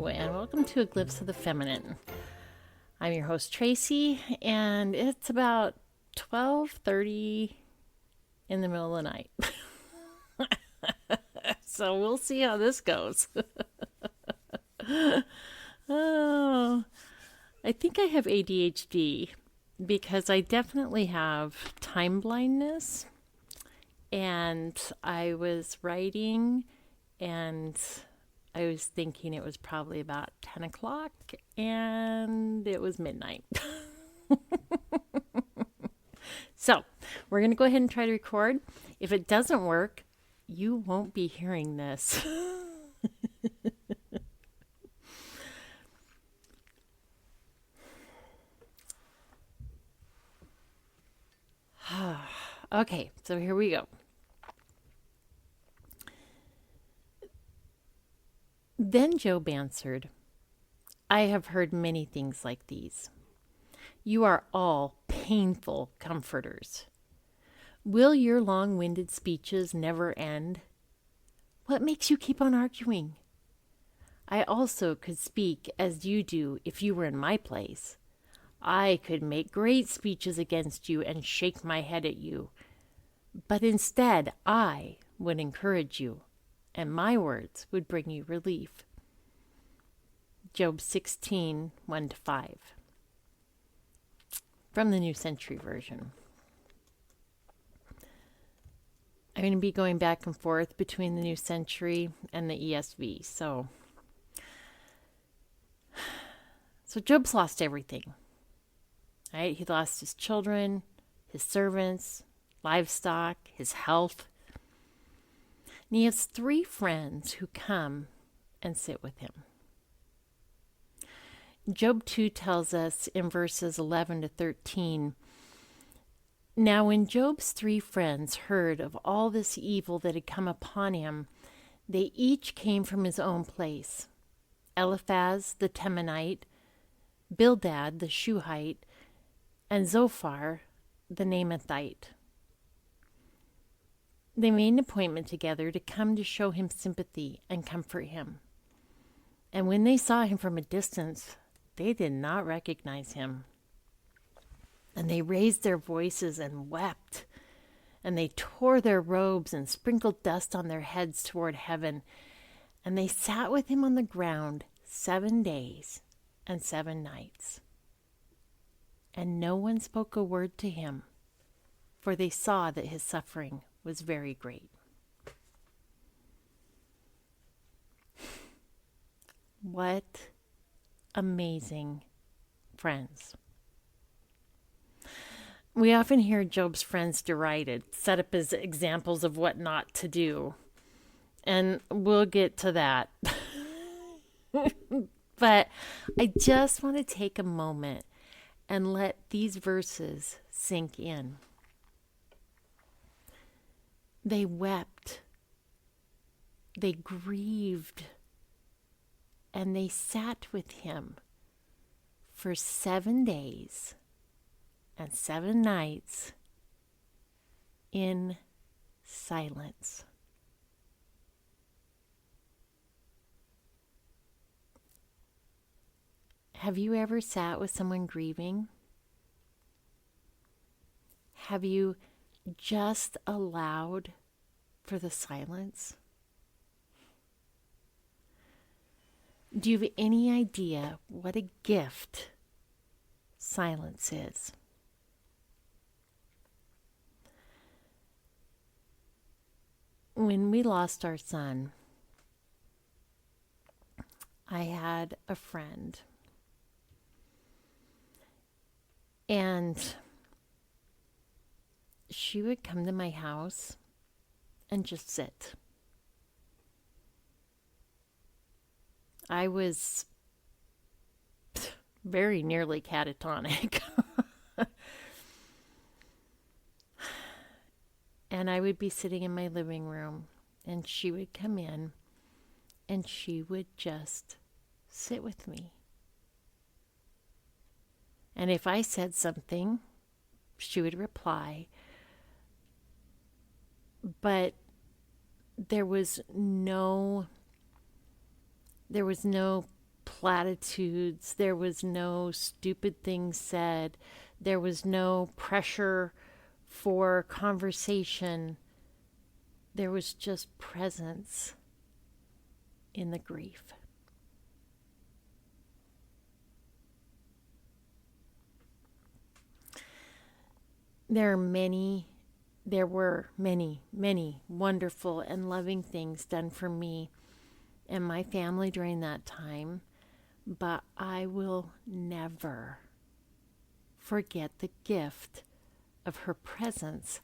And welcome to A Glimpse of the Feminine. I'm your host Tracy, and it's about 12:30 in the middle of the night. So we'll see how this goes. Oh, I think I have ADHD because I definitely have time blindness. And I was writing and I was thinking it was probably about 10 o'clock and it was midnight. So we're going to go ahead and try to record. If it doesn't work, you won't be hearing this. Okay, so here we go. Then Job answered, I have heard many things like these. You are all painful comforters. Will your long-winded speeches never end? What makes you keep on arguing? I also could speak as you do if you were in my place. I could make great speeches against you and shake my head at you. But instead, I would encourage you, and my words would bring you relief. Job 16, 1-5. From the New Century Version. I'm going to be going back and forth between the New Century and the ESV. So Job's lost everything. Right? He lost his children, his servants, livestock, his health. And he has 3 friends who come and sit with him. Job 2 tells us in verses 11-13, Now when Job's 3 friends heard of all this evil that had come upon him, they each came from his own place. Eliphaz the Temanite, Bildad the Shuhite, and Zophar the Naamathite. They made an appointment together to come to show him sympathy and comfort him. And when they saw him from a distance, they did not recognize him. And they raised their voices and wept. And they tore their robes and sprinkled dust on their heads toward heaven. And they sat with him on the ground 7 days and 7 nights. And no one spoke a word to him, for they saw that his suffering was very great. What amazing friends. We often hear Job's friends derided, set up as examples of what not to do. And we'll get to that. But I just want to take a moment and let these verses sink in. They wept, they grieved, and they sat with him for 7 days and 7 nights in silence. Have you ever sat with someone grieving? Have you just allowed for the silence? Do you have any idea what a gift silence is? When we lost our son, I had a friend. And she would come to my house and just sit. I was very nearly catatonic. And I would be sitting in my living room, and she would come in, and she would just sit with me. And if I said something, she would reply. But there was no platitudes. There was no stupid things said. There was no pressure for conversation. There was just presence in the grief. There were many, many wonderful and loving things done for me and my family during that time, but I will never forget the gift of her presence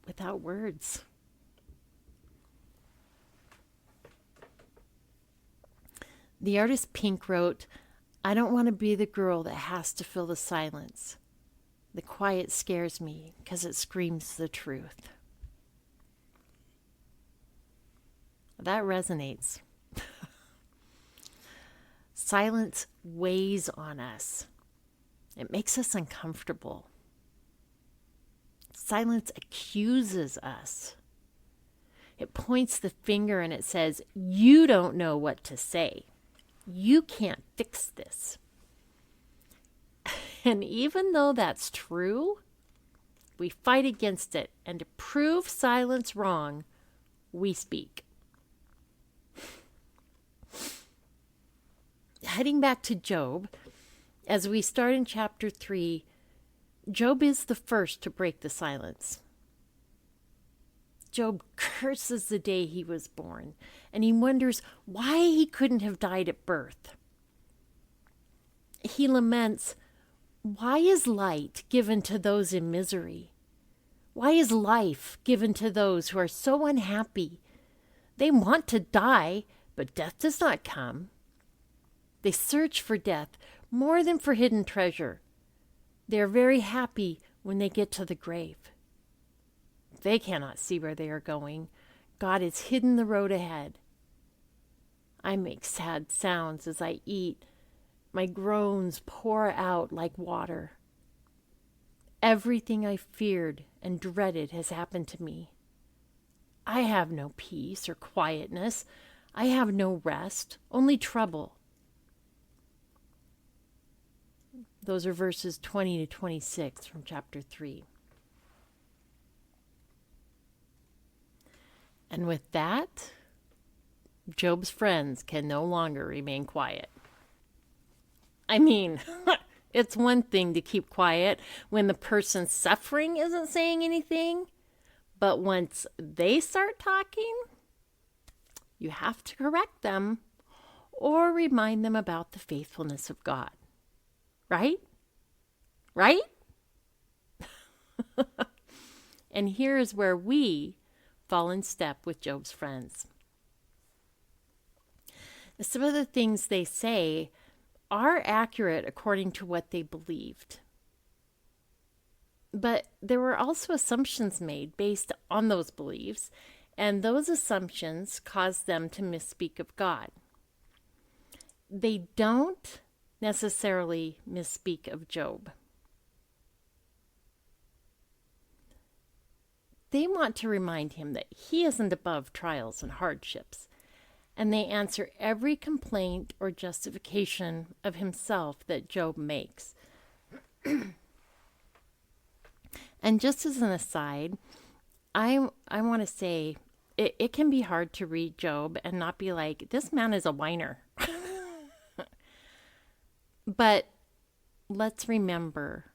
without words. The artist Pink wrote, "I don't want to be the girl that has to fill the silence. The quiet scares me because it screams the truth." That resonates. Silence weighs on us. It makes us uncomfortable. Silence accuses us. It points the finger and it says, "You don't know what to say. You can't fix this." And even though that's true, we fight against it. And to prove silence wrong, we speak. Heading back to Job, as we start in chapter 3, Job is the first to break the silence. Job curses the day he was born, and he wonders why he couldn't have died at birth. He laments, "Why is light given to those in misery? Why is life given to those who are so unhappy? They want to die, but death does not come. They search for death more than for hidden treasure. They are very happy when they get to the grave. They cannot see where they are going. God has hidden the road ahead. I make sad sounds as I eat. My groans pour out like water. Everything I feared and dreaded has happened to me. I have no peace or quietness. I have no rest, only trouble." Those are verses 20 to 26 from chapter 3. And with that, Job's friends can no longer remain quiet. I mean, it's one thing to keep quiet when the person suffering isn't saying anything, but once they start talking, you have to correct them or remind them about the faithfulness of God. Right? Right? And here is where we fall in step with Job's friends. Some of the things they say are accurate according to what they believed. But there were also assumptions made based on those beliefs, and those assumptions caused them to misspeak of God. They don't necessarily misspeak of Job. They want to remind him that he isn't above trials and hardships, and they answer every complaint or justification of himself that Job makes. And just as an aside, I want to say it can be hard to read Job and not be like, this man is a whiner. But let's remember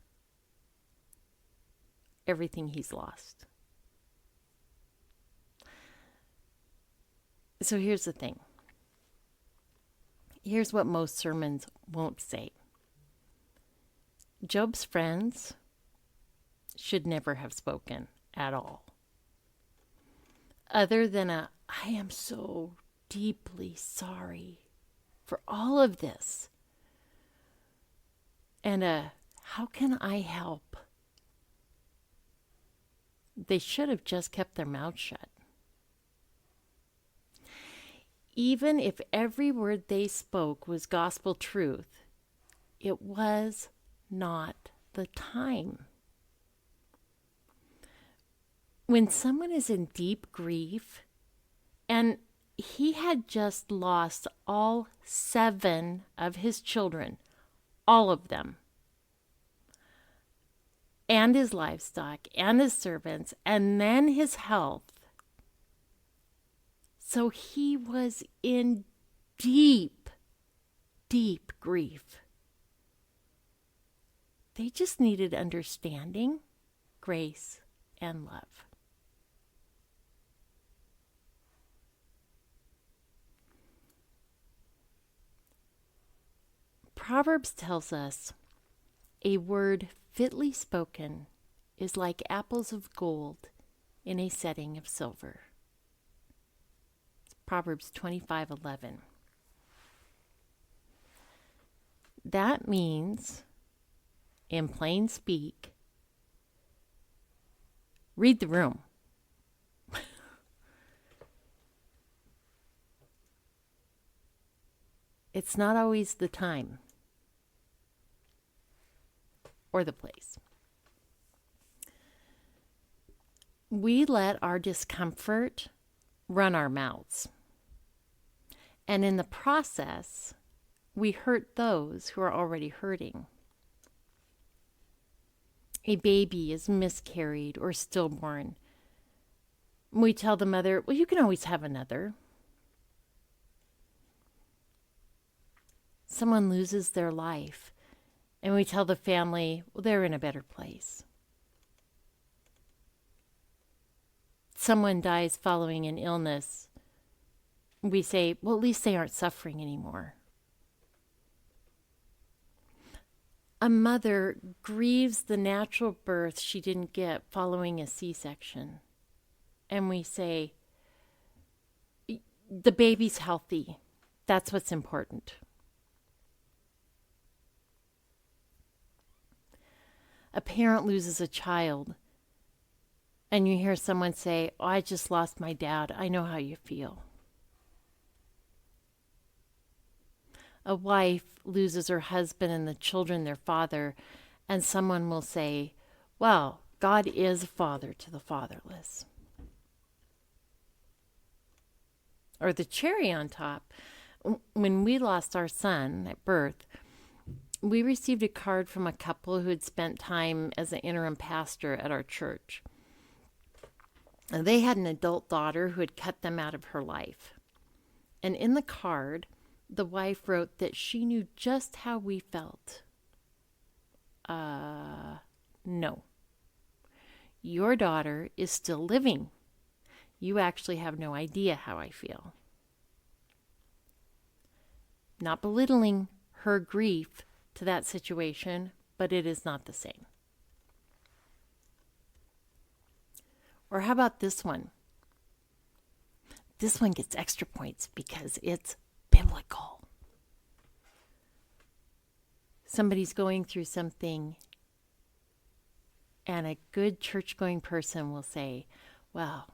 everything he's lost. So here's the thing. Here's what most sermons won't say. Job's friends should never have spoken at all. Other than I am so deeply sorry for all of this. And how can I help? They should have just kept their mouths shut. Even if every word they spoke was gospel truth, it was not the time. When someone is in deep grief, and he had just lost all 7 of his children, all of them, and his livestock and his servants, and then his health. So he was in deep, deep grief. They just needed understanding, grace, and love. Proverbs tells us a word fitly spoken is like apples of gold in a setting of silver. It's Proverbs 25:11. That means, in plain speak, read the room. It's not always the time or the place. We let our discomfort run our mouths. And in the process, we hurt those who are already hurting. A baby is miscarried or stillborn. We tell the mother, well, you can always have another. Someone loses their life, and we tell the family, well, they're in a better place. Someone dies following an illness. We say, well, at least they aren't suffering anymore. A mother grieves the natural birth she didn't get following a C-section. And we say, the baby's healthy. That's what's important. A parent loses a child, and you hear someone say, oh, I just lost my dad. I know how you feel. A wife loses her husband and the children their father, and someone will say, well, God is a father to the fatherless. Or the cherry on top, when we lost our son at birth, we received a card from a couple who had spent time as an interim pastor at our church. And they had an adult daughter who had cut them out of her life. And in the card, the wife wrote that she knew just how we felt. No. Your daughter is still living. You actually have no idea how I feel. Not belittling her grief to that situation, but it is not the same. Or how about this one? This one gets extra points because it's biblical. Somebody's going through something, and a good church-going person will say, well,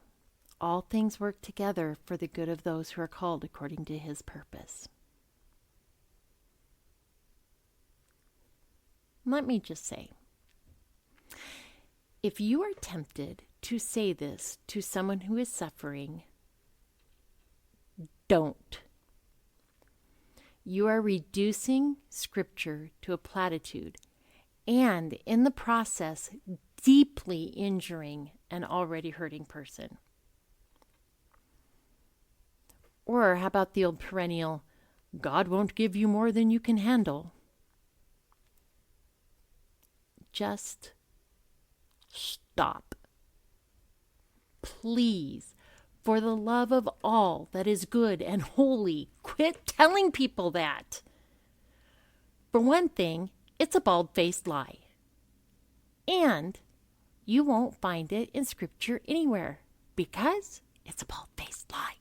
all things work together for the good of those who are called according to his purpose. Let me just say, if you are tempted to say this to someone who is suffering, don't. You are reducing Scripture to a platitude and, in the process, deeply injuring an already hurting person. Or how about the old perennial, God won't give you more than you can handle? Just stop. Please, for the love of all that is good and holy, quit telling people that. For one thing, it's a bald-faced lie. And you won't find it in Scripture anywhere because it's a bald-faced lie.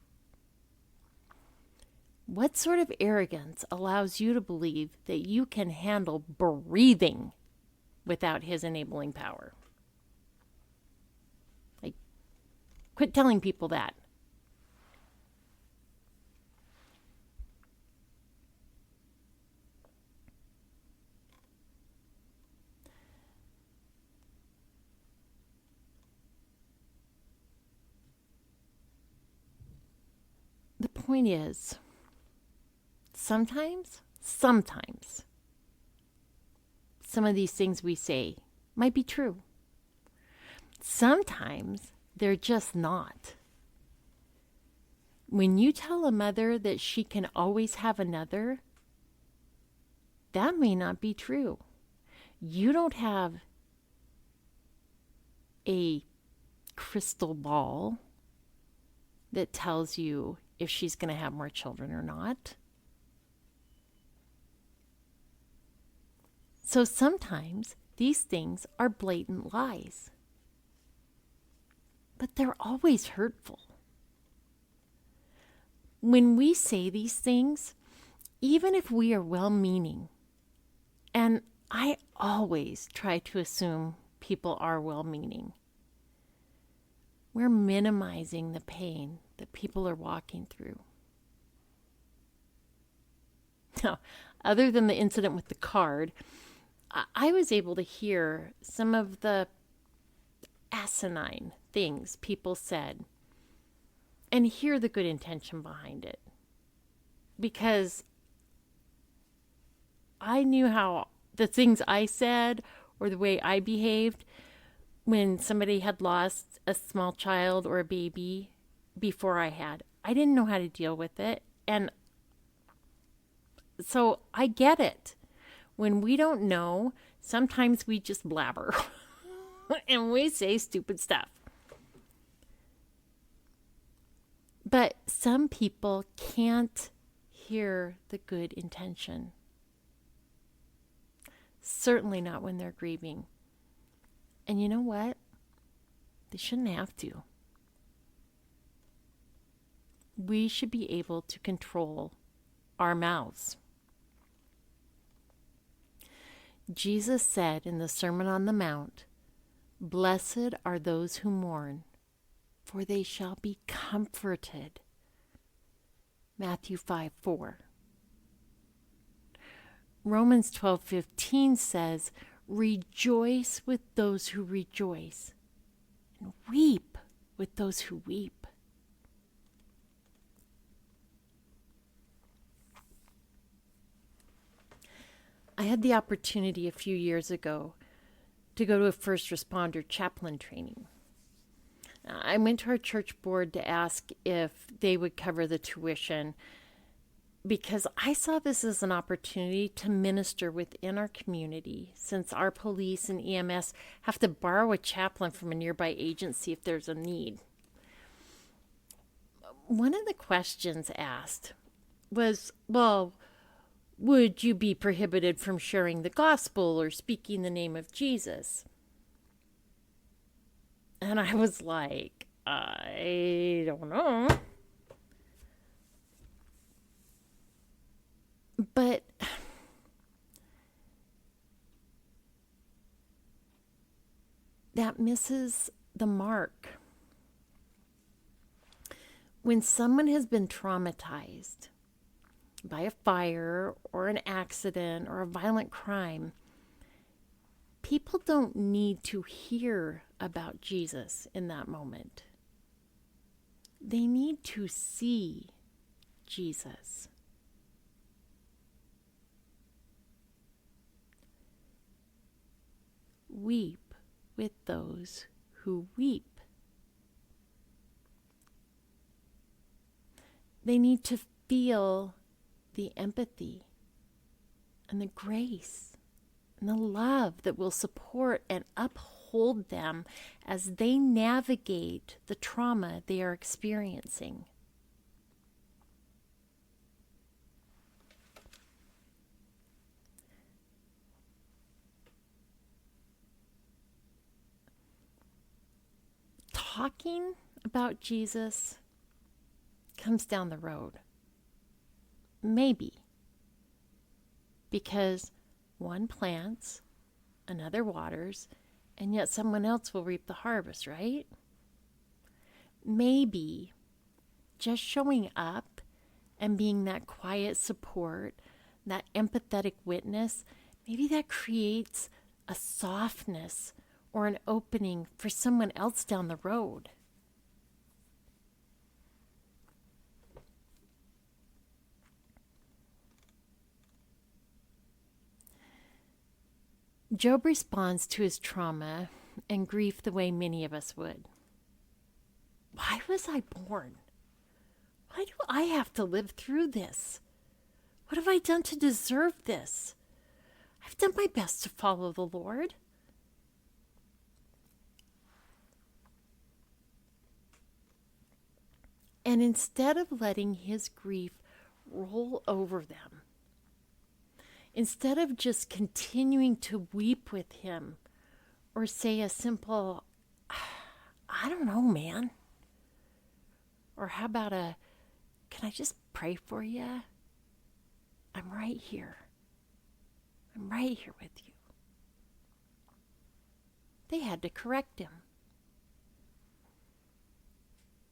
What sort of arrogance allows you to believe that you can handle breathing without his enabling power? Like, quit telling people that. The point is, sometimes, some of these things we say might be true. Sometimes they're just not. When you tell a mother that she can always have another, that may not be true. You don't have a crystal ball that tells you if she's going to have more children or not. So sometimes these things are blatant lies, but they're always hurtful. When we say these things, even if we are well-meaning, and I always try to assume people are well-meaning, we're minimizing the pain that people are walking through. Now, other than the incident with the card, I was able to hear some of the asinine things people said and hear the good intention behind it. Because I knew how the things I said or the way I behaved when somebody had lost a small child or a baby before I had. I didn't know how to deal with it. And so I get it. When we don't know, sometimes we just blabber and we say stupid stuff. But some people can't hear the good intention. Certainly not when they're grieving. And you know what? They shouldn't have to. We should be able to control our mouths. Jesus said in the Sermon on the Mount, "Blessed are those who mourn, for they shall be comforted." Matthew 5:4. Romans 12:15 says, "Rejoice with those who rejoice, and weep with those who weep." I had the opportunity a few years ago to go to a first responder chaplain training. I went to our church board to ask if they would cover the tuition because I saw this as an opportunity to minister within our community, since our police and EMS have to borrow a chaplain from a nearby agency if there's a need. One of the questions asked was, well, would you be prohibited from sharing the gospel or speaking the name of Jesus? And I was like, I don't know. But that misses the mark. When someone has been traumatized by a fire or an accident or a violent crime, people don't need to hear about Jesus in that moment. They need to see Jesus. Weep with those who weep. They need to feel the empathy and the grace and the love that will support and uphold them as they navigate the trauma they are experiencing. Talking about Jesus comes down the road. Maybe. Because one plants, another waters, and yet someone else will reap the harvest, right? Maybe just showing up and being that quiet support, that empathetic witness, maybe that creates a softness or an opening for someone else down the road. Job responds to his trauma and grief the way many of us would. Why was I born? Why do I have to live through this? What have I done to deserve this? I've done my best to follow the Lord. And instead of letting his grief roll over them, instead of just continuing to weep with him or say a simple, I don't know, man. Or how about can I just pray for you? I'm right here. I'm right here with you. They had to correct him.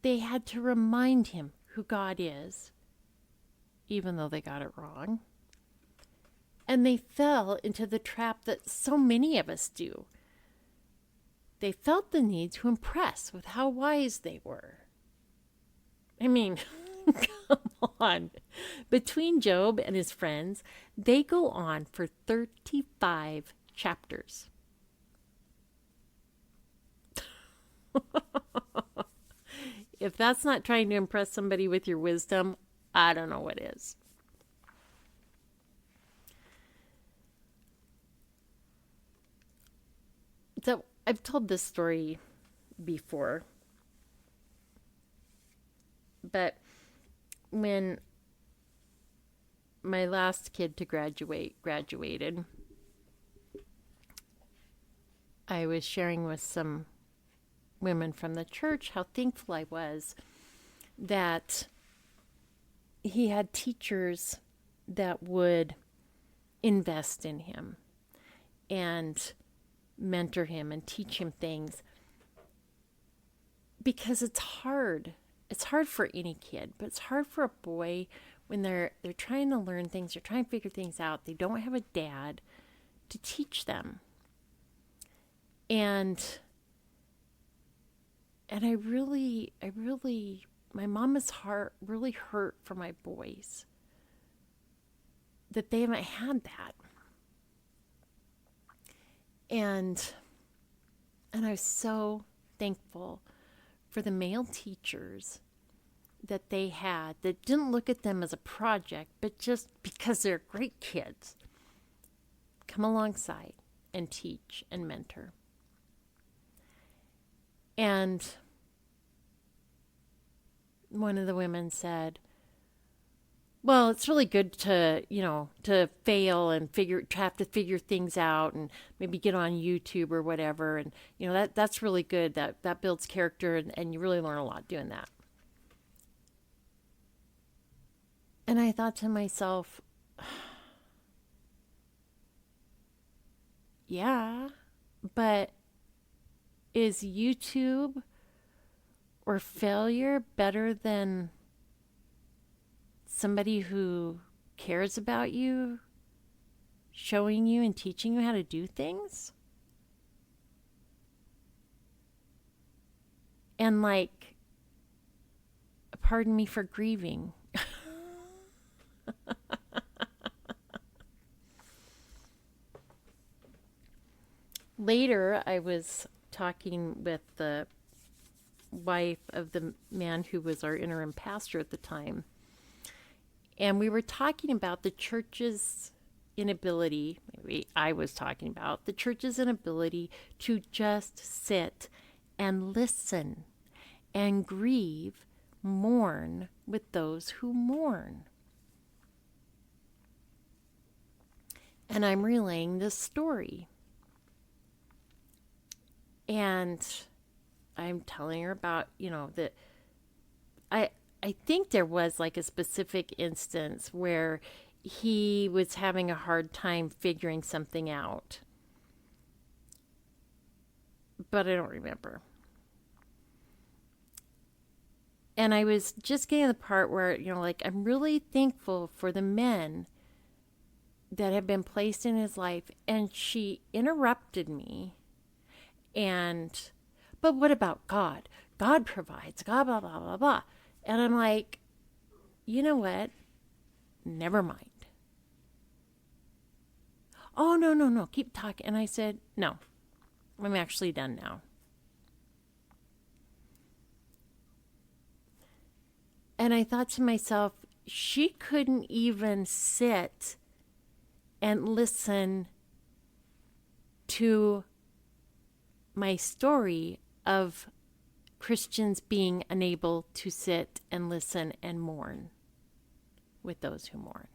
They had to remind him who God is, even though they got it wrong. And they fell into the trap that so many of us do. They felt the need to impress with how wise they were. I mean, come on. Between Job and his friends, they go on for 35 chapters. If that's not trying to impress somebody with your wisdom, I don't know what is. So I've told this story before, but when my last kid to graduated, I was sharing with some women from the church how thankful I was that he had teachers that would invest in him and mentor him and teach him things, because it's hard. It's hard for any kid, but it's hard for a boy when they're trying to learn things, they're trying to figure things out. They don't have a dad to teach them. And I really, my mama's heart really hurt for my boys that they haven't had that. And I was so thankful for the male teachers that they had that didn't look at them as a project, but just because they're great kids, come alongside and teach and mentor. And one of the women said, well, it's really good to, to fail and have to figure things out and maybe get on YouTube or whatever. And, that's really good. That builds character and you really learn a lot doing that. And I thought to myself, yeah, but is YouTube or failure better than somebody who cares about you, showing you and teaching you how to do things? And pardon me for grieving. Later, I was talking with the wife of the man who was our interim pastor at the time. And we were talking about the church's inability, maybe I was talking about the church's inability to just sit and listen and grieve, mourn with those who mourn. And I'm relaying this story. And I'm telling her about, that I think there was a specific instance where he was having a hard time figuring something out. But I don't remember. And I was just getting to the part where, I'm really thankful for the men that have been placed in his life. And she interrupted me. But what about God? God provides, God, blah, blah, blah, blah. And I'm like, you know what? Never mind. "Oh, no, no, no, keep talking." And I said, "No, I'm actually done now." And I thought to myself, she couldn't even sit and listen to my story of Christians being unable to sit and listen and mourn with those who mourn.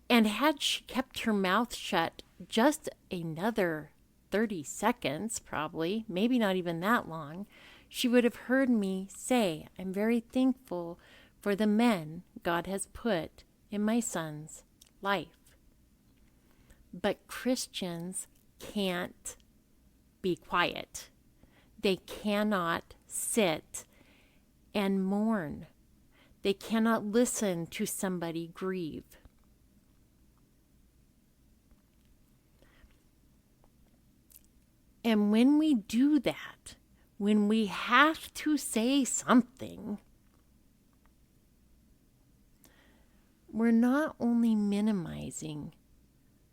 And had she kept her mouth shut just another 30 seconds, probably, maybe not even that long, she would have heard me say, "I'm very thankful for the men God has put in my son's life." But Christians can't be quiet. They cannot sit and mourn. They cannot listen to somebody grieve. And when we do that, when we have to say something, we're not only minimizing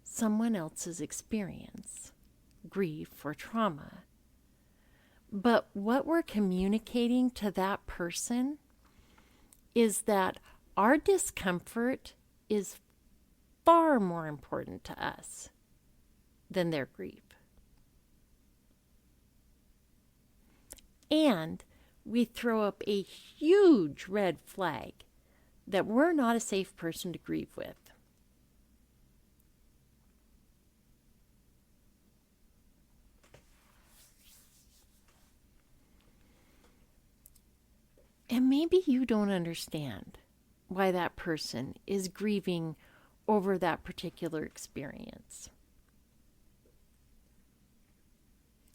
someone else's experience, grief or trauma, but what we're communicating to that person is that our discomfort is far more important to us than their grief. And we throw up a huge red flag that we're not a safe person to grieve with. And maybe you don't understand why that person is grieving over that particular experience.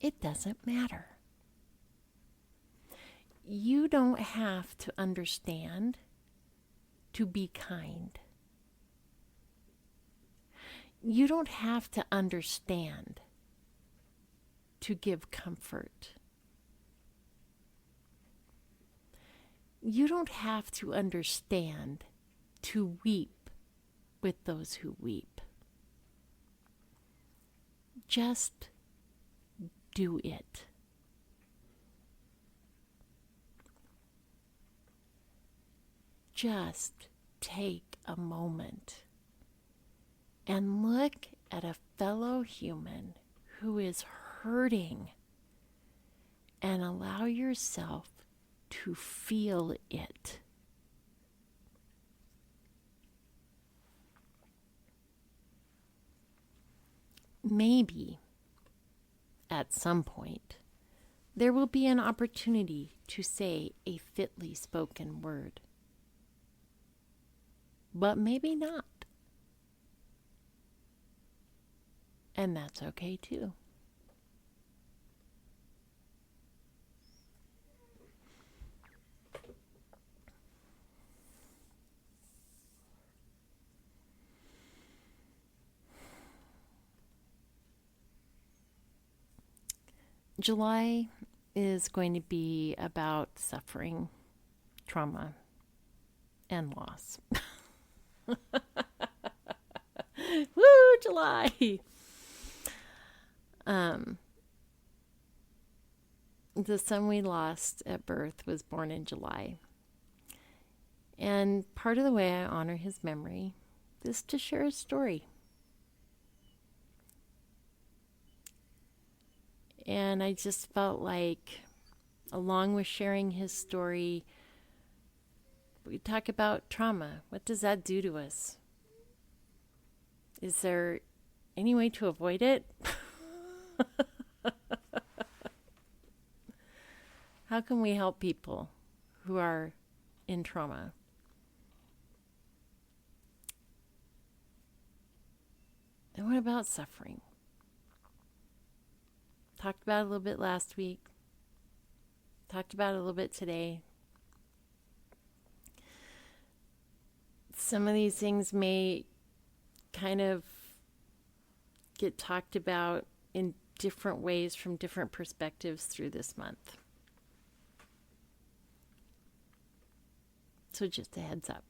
It doesn't matter. You don't have to understand to be kind. You don't have to understand to give comfort. You don't have to understand to weep with those who weep. Just do it. Just take a moment and look at a fellow human who is hurting and allow yourself to feel it. Maybe at some point there will be an opportunity to say a fitly spoken word. But maybe not. And that's okay too. July is going to be about suffering, trauma, and loss. Woo, July! The son we lost at birth was born in July. And part of the way I honor his memory is to share his story. And I just felt like, along with sharing his story, we talk about trauma. What does that do to us? Is there any way to avoid it? How can we help people who are in trauma? And what about suffering? Talked about it a little bit last week. Talked about it a little bit today. Some of these things may kind of get talked about in different ways from different perspectives through this month. So just a heads up.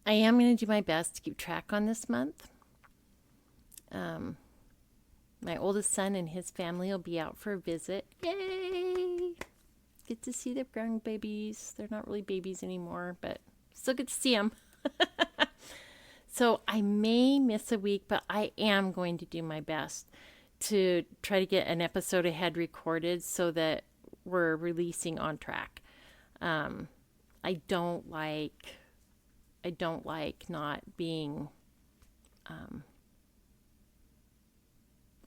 I am going to do my best to keep track on this month. My oldest son and his family will be out for a visit. Yay! Get to see the grandbabies. They're not really babies anymore, but still get to see them. So I may miss a week, but I am going to do my best to try to get an episode ahead recorded so that we're releasing on track. I don't like not being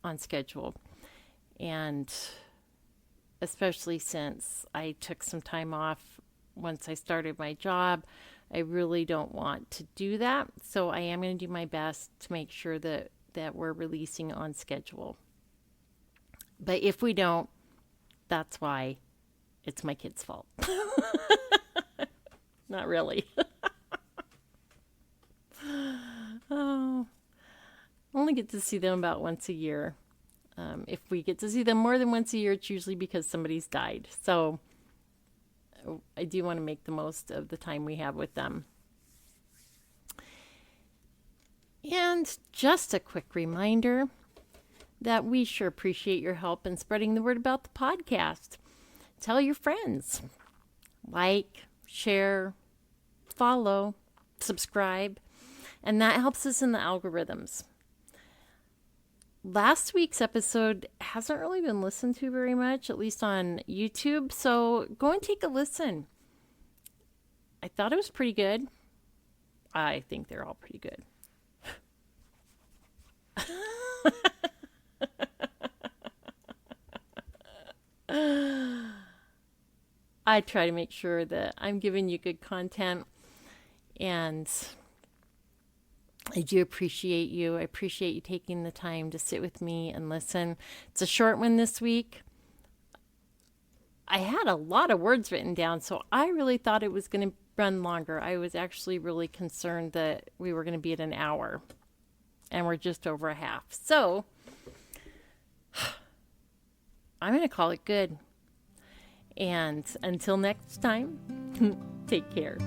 on schedule, and especially since I took some time off once I started my job, I really don't want to do that. So I am going to do my best to make sure that we're releasing on schedule. But if we don't, that's why it's my kids' fault. Not really. Oh, only get to see them about once a year. If we get to see them more than once a year, it's usually because somebody's died. So I do want to make the most of the time we have with them. And just a quick reminder that we sure appreciate your help in spreading the word about the podcast. Tell your friends. Like, share, follow, subscribe, and that helps us in the algorithms. Last week's episode hasn't really been listened to very much, at least on YouTube, so go and take a listen. I thought it was pretty good. I think they're all pretty good. I try to make sure that I'm giving you good content, and I do appreciate you. I appreciate you taking the time to sit with me and listen. It's a short one this week. I had a lot of words written down, so I really thought it was going to run longer. I was actually really concerned that we were going to be at an hour, and we're just over a half. So I'm going to call it good. And until next time, take care.